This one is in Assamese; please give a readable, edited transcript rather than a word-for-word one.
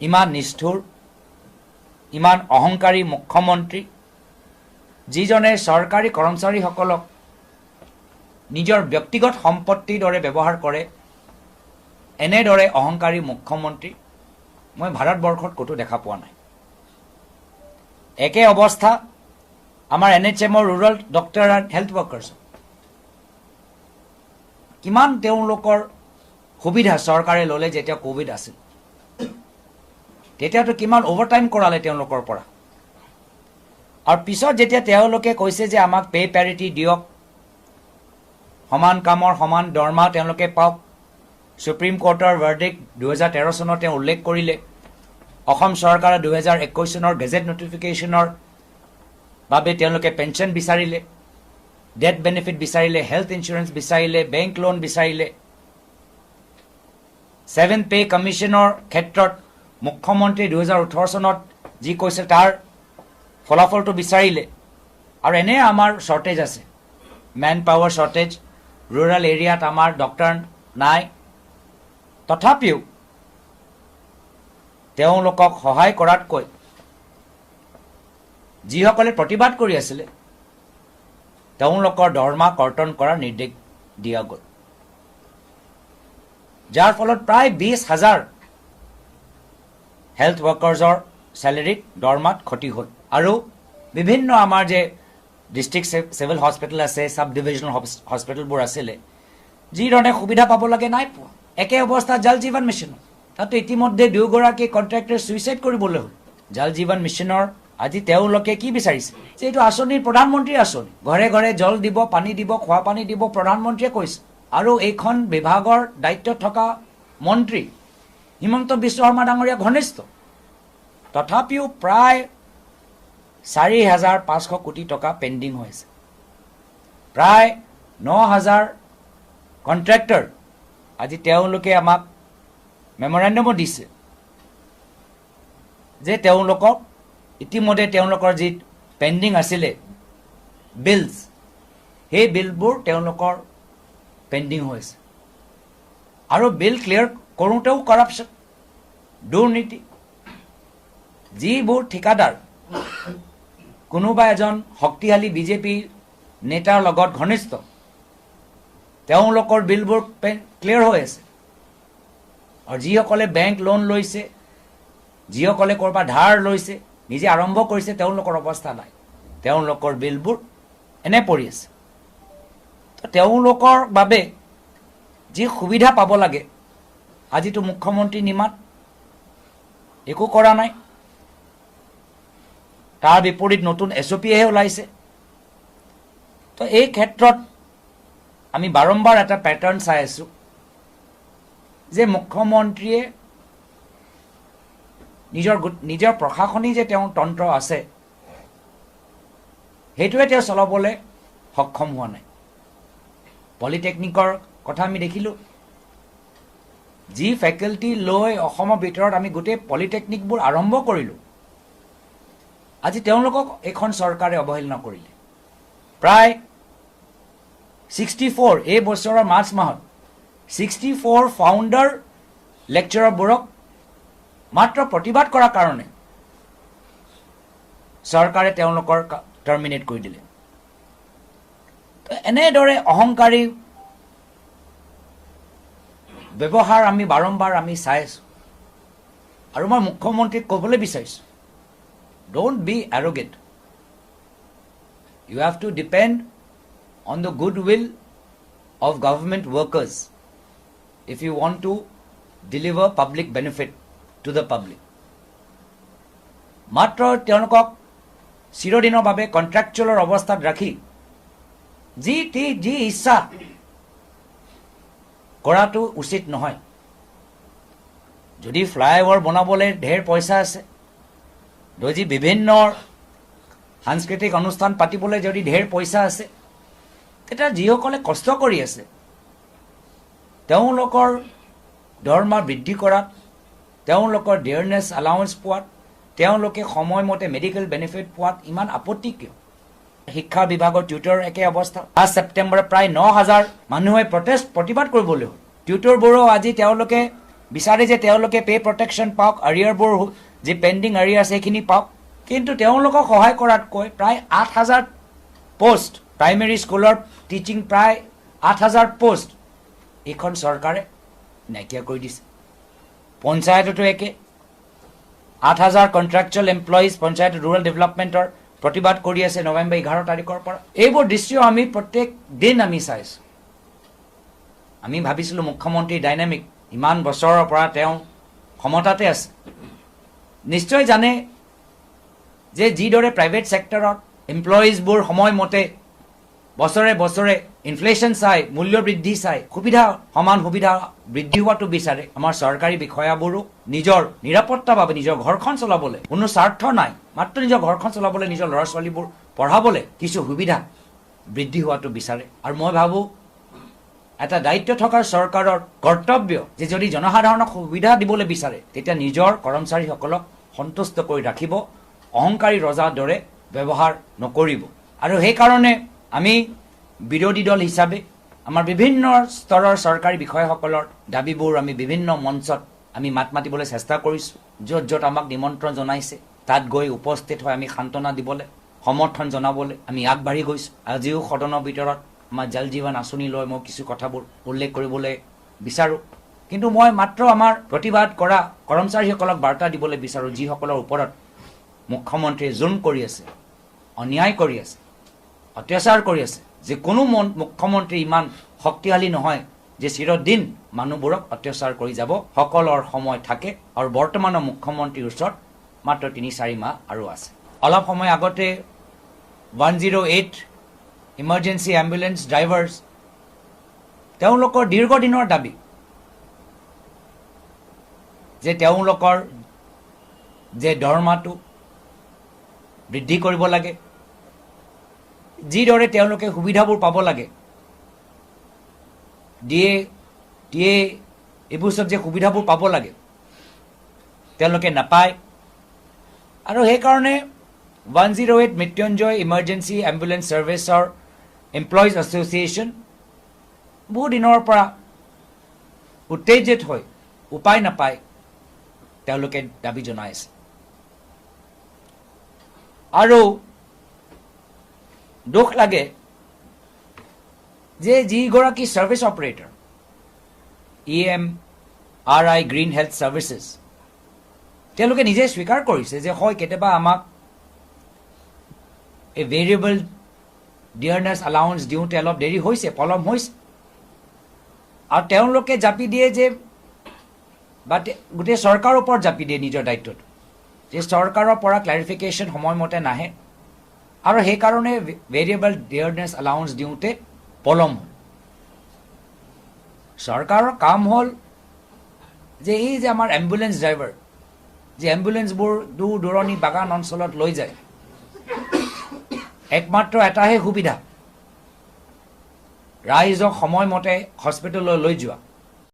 ইমান নিষ্ঠুৰ ইমান অহংকাৰী মুখ্যমন্ত্ৰী যিজনে চৰকাৰী কৰ্মচাৰীসকলক নিজৰ ব্যক্তিগত সম্পত্তিৰ দৰে ব্যৱহাৰ কৰে এনেদৰে অহংকাৰী মুখ্যমন্ত্ৰী মই ভাৰতবৰ্ষত ক'তো দেখা পোৱা নাই একে অৱস্থা আমাৰ NHMৰ rural doctor and health workers কিমান তেওঁলোকৰ সুবিধা চৰকাৰে ল'লে যেতিয়া কোভিড আছিল তেতিয়াতো কিমান অভাৰটাইম কৰালে তেওঁলোকৰ পৰা আৰু পিছত যেতিয়া তেওঁলোকে কৈছে যে আমাক পে প্যাৰিটি দিয়ক সমান কামৰ সমান দৰমহা তেওঁলোকে পাওক সুপ্ৰিম কোৰ্টৰ ভাৰ্ডিক্ট 2013 চনত উল্লেখ কৰিলে অসম চৰকাৰে 2021 চনৰ গেজেট নটিফিকেশ্যনৰ বাবে তেওঁলোকে পেঞ্চন বিচাৰিলে ডেথ বেনিফিট বিচাৰিলে হেল্থ ইন্সুৰেন্স বিচাৰিলে বেংক লোন বিচাৰিলে 7th পে কমিশনৰ ক্ষেত্ৰত মুখ্যমন্ত্ৰী 2018 চনত যি কৈছে তাৰ ফলাফলটো বিচাৰিলে আৰু এনে আমাৰ শৰ্টেজ আছে মেন পাৱাৰ শৰ্টেজ ৰুৰাল এৰিয়াত আমাৰ ডক্টৰ নাই তথাপিও তেওঁলোকক সহায় কৰাতকৈ যিসকলে প্ৰতিবাদ কৰি আছিল তেওঁলোকৰ দৰমহা কৰ্তন কৰাৰ নিৰ্দেশ দিয়া গ'ল যাৰ ফলত প্ৰায় 20,000 হেল্থ ৱৰ্কাৰ্ছৰ স্যালাৰিত দৰমহাত ক্ষতি হ'ল আৰু বিভিন্ন আমাৰ যে ডিস্ট্ৰিক্ট সিভিল হস্পিটেল আছে সাব ডিভিজনাল হস্পিটেলবোৰ আছিল যি ধৰণে সুবিধা পাব লাগে নাই পোৱা একে অৱস্থা জল জীৱন মিছন তাতো ইতিমধ্যে দুগৰাকী কন্ট্ৰাক্টৰ সুইসাইড কৰিবলৈ হ'ল জল জীৱন মিছনৰ আজি তেওঁলোকে কি বিচাৰিছে যে এইটো আঁচনিৰ প্ৰধানমন্ত্ৰীৰ আঁচনি ঘৰে ঘৰে জল দিব পানী দিব খোৱা পানী দিব প্ৰধানমন্ত্ৰীয়ে কৈছে আৰু এইখন বিভাগৰ দায়িত্বত থকা মন্ত্ৰী হিমন্ত বিশ্ব শৰ্মা ডাঙৰীয়া ঘনিষ্ঠ তথাপিও প্ৰায় 4,500 কোটি টকা পেন্ডিং হৈ আছে প্ৰায় 9,000 কন্ট্ৰাক্টৰ আজি তেওঁলোকে আমাক মেমৰেণ্ডামো দিছে যে তেওঁলোকক ইতিমধ্যে তেওঁলোকৰ যি পেন্ডিং আছিলে বিলছ সেই বিলবোৰ তেওঁলোকৰ পেন্ডিং হৈ আছে আৰু বিল ক্লিয়াৰ কৰোঁতেও কৰাপশ্যন দুৰ্নীতি যিবোৰ ঠিকাদাৰ কোনোবা এজন শক্তিশালী বিজেপি নেতাৰ লগত ঘনিষ্ঠ তেওঁলোকৰ বিলবোৰ ক্লিয়াৰ হৈ আছে আৰু যিসকলে বেংক লোন লৈছে যিসকলে কৰবা ধাৰ লৈছে নিজে আৰম্ভ কৰিছে তেওঁলোকৰ অৱস্থা নাই তেওঁলোকৰ বিলবোৰ এনে পৰি আছে তো তেওঁলোকৰ বাবে যি সুবিধা পাব লাগে আজিতো মুখ্যমন্ত্ৰী নিমাত একো কৰা নাই তাৰ বিপৰীত নতুন SOPহে ওলাইছে তো এই ক্ষেত্ৰত আমি বাৰম্বাৰ এটা প্যাটাৰ্ন চাই আছো যে মুখ্যমন্ত্ৰীয়ে নিজৰ প্ৰশাসনিক যে তেওঁ তন্ত্ৰ আছে হেতুৱে তেওঁ চলাবলৈ সক্ষম হোৱা নাই পলিটেকনিকৰ কথা আমি দেখিলো যি ফেকাল্টি লৈ অসমৰ ভিতৰত আমি গোটেই পলিটেকনিকবোৰ আৰম্ভ কৰিলো আজি তেওঁলোকক এখন চৰকাৰে অৱহেলনা কৰিলে প্ৰায় 64 এই বছৰৰ মাৰ্চ মাহত 64 ফাউণ্ডাৰ লেকচাৰবোৰক মাত্ৰ প্ৰতিবাদ কৰাৰ কাৰণে চৰকাৰে তেওঁলোকৰ টাৰ্মিনেট কৰি দিলে এনেদৰে অহংকাৰী ব্যৱহাৰ আমি বাৰম্বাৰ আমি চাই আছো আৰু মই মুখ্যমন্ত্ৰীক ক'বলৈ বিচাৰিছো don't be arrogant you have to depend on the goodwill of government workers if you want to deliver public benefit to the public মাত্ৰ তেওঁলোকক চিৰদিনৰ বাবে কন্ট্ৰাকচুৱেলৰ অৱস্থাত ৰাখি যি ইচ্ছা কৰাটো উচিত নহয় যদি ফ্লাইঅভাৰ বনাবলৈ ঢেৰ পইচা আছে যদি বিভিন্ন সাংস্কৃতিক অনুষ্ঠান পাতিবলৈ যদি ঢেৰ পইচা আছে তেতিয়া যিসকলে কষ্ট কৰি আছে তেওঁলোকৰ দৰমহা বৃদ্ধি কৰাত তেওঁলোকৰ ডিয়াৰনেছ এলাউন্স পোৱাত তেওঁলোকে সময়মতে মেডিকেল বেনিফিট পোৱাত ইমান আপত্তি কিয় শিক্ষা বিভাগৰ টিউটৰ একে অৱস্থা 5 ছেপ্টেম্বৰ প্ৰায় 9,000 মানুহে প্ৰতিবাদ কৰিবলৈ হ'ল টিউটৰবোৰো আজি তেওঁলোকে বিচাৰে যে তেওঁলোকে পে প্ৰটেকশ্যন পাওক, এৰিয়াৰবোৰ যি পেণ্ডিং এৰিয়াৰ আছে সেইখিনি পাওক। কিন্তু তেওঁলোকক সহায় কৰাতকৈ প্ৰায় 8,000 পোষ্ট, প্ৰাইমেৰী স্কুলৰ টিচিং প্ৰায় 8,000 পোষ্ট এইখন চৰকাৰে নাইকিয়া কৰি দিছে। পঞ্চায়ততো একে 8,000 কণ্ট্ৰেকচুৱেল এমপ্লয়িজ পঞ্চায়ত ৰুৰেল ডেভেলপমেণ্টৰ প্ৰতিবাদ কৰি আছে নৱেম্বৰ 11 তাৰিখৰ পৰা। এইবোৰ দৃশ্য আমি প্ৰত্যেক দিন আমি চাইছোঁ। আমি ভাবিছিলোঁ মুখ্যমন্ত্ৰী ডাইনামিক, ইমান বছৰৰ পৰা তেওঁ ক্ষমতাতে আছে, নিশ্চয় জানে যে যিদৰে প্ৰাইভেট ছেক্টৰত এমপ্লয়িজবোৰ সময়মতে বছৰে বছৰে ইনফ্লেশ্যন চাই, মূল্য বৃদ্ধি চাই, সমান সুবিধা বৃদ্ধি হোৱাটো বিচাৰে। আমাৰ চৰকাৰী বিষয়াবোৰো নিজৰ নিৰাপত্তাৰ বাবে, নিজৰ ঘৰখন চলাবলৈ কোনো স্বাৰ্থ নাই, মাত্ৰ নিজৰ ঘৰখন চলাবলৈ, নিজৰ ল'ৰা ছোৱালীবোৰ পঢ়াবলৈ কিছু সুবিধা বৃদ্ধি হোৱাটো বিচাৰে। আৰু মই ভাবোঁ এটা দায়িত্ব থকাৰ চৰকাৰৰ কৰ্তব্য যে যদি জনসাধাৰণক সুবিধা দিবলৈ বিচাৰে তেতিয়া নিজৰ কৰ্মচাৰীসকলক সন্তুষ্ট কৰি ৰাখিব, অহংকাৰী ৰজাৰ দৰে ব্যৱহাৰ নকৰিব। আৰু সেইকাৰণে আমি বিৰোধী দল হিচাপে আমাৰ বিভিন্ন স্তৰৰ চৰকাৰী বিষয়াসকলৰ দাবীবোৰ আমি বিভিন্ন মঞ্চত আমি মাত মাতিবলৈ চেষ্টা কৰিছোঁ। য'ত য'ত আমাক নিমন্ত্ৰণ জনাইছে তাত গৈ উপস্থিত হৈ আমি সান্তনা দিবলৈ, সমৰ্থন জনাবলৈ আমি আগবাঢ়ি গৈছোঁ। আজিও সদনৰ ভিতৰত আমাৰ জল জীৱন আঁচনি লৈ মই কিছু কথাবোৰ উল্লেখ কৰিবলৈ বিচাৰোঁ। কিন্তু মই মাত্ৰ আমাৰ প্ৰতিবাদ কৰা কৰ্মচাৰীসকলক বাৰ্তা দিবলৈ বিচাৰোঁ, যিসকলৰ ওপৰত মুখ্যমন্ত্ৰীয়ে জুলুম কৰি আছে, অন্যায় কৰি আছে, অত্যাচাৰ কৰি আছে, যে কোনো মুখ্যমন্ত্ৰী ইমান শক্তিশালী নহয় যে চিৰদিন মানুহবোৰক অত্যাচাৰ কৰি যাব। সকলৰ সময় থাকে আৰু বৰ্তমানৰ মুখ্যমন্ত্ৰীৰ ওচৰত মাত্ৰ 3-4 মাহ আৰু আছে। অলপ সময় আগতে 108 ইমাৰ্জেঞ্চি এম্বুলেন্স ড্ৰাইভাৰ্ছ, তেওঁলোকৰ দীৰ্ঘদিনৰ দাবী যে তেওঁলোকৰ যে দৰমহাটো বৃদ্ধি কৰিব লাগে, যিদৰে তেওঁলোকে সুবিধাবোৰ পাব লাগে, দিয়ে এইবোৰ চব যে সুবিধাবোৰ পাব লাগে তেওঁলোকে নাপায়। আৰু সেইকাৰণে 108 মৃত্যুঞ্জয় ইমাৰ্জেঞ্চি এম্বুলেন্স ছাৰ্ভিচৰ এমপ্লয়িজ এছ'চিয়েশ্যন বহু দিনৰ পৰা উত্তেজিত হৈ উপায় নাপায় তেওঁলোকে দাবী জনাই আছে। আৰু দুখ লাগে যে যিগৰাকী service operator EMRI green health services, তেওঁলোকে নিজে স্বীকাৰ কৰিছে যে হয় কেতিয়াবা আমাক এই ভেৰিয়েবল ডিয়াৰনেছ এলাউন্স দিওঁতে অলপ দেৰি হৈছে, পলম হৈছে। আৰু তেওঁলোকে জাপি দিয়ে যে বা গোটেই চৰকাৰৰ ওপৰত জাপি দিয়ে নিজৰ দায়িত্বটো, যে চৰকাৰৰ পৰা ক্লেৰিফিকেশ্যন সময়মতে নাহে আৰু সেইকাৰণে ভেৰিয়েবল ডিয়াৰনেছ এলাউন্স দিওঁতে পলম হ'ল। চৰকাৰৰ কাম হ'ল যে এই যে আমাৰ এম্বুলেন্স ড্ৰাইভাৰ, যে এম্বুলেন্সবোৰ দূৰ দূৰণি বাগান অঞ্চলত লৈ যায়, একমাত্ৰ এটাহে সুবিধা ৰাইজক সময়মতে হস্পিটেললৈ লৈ যোৱা।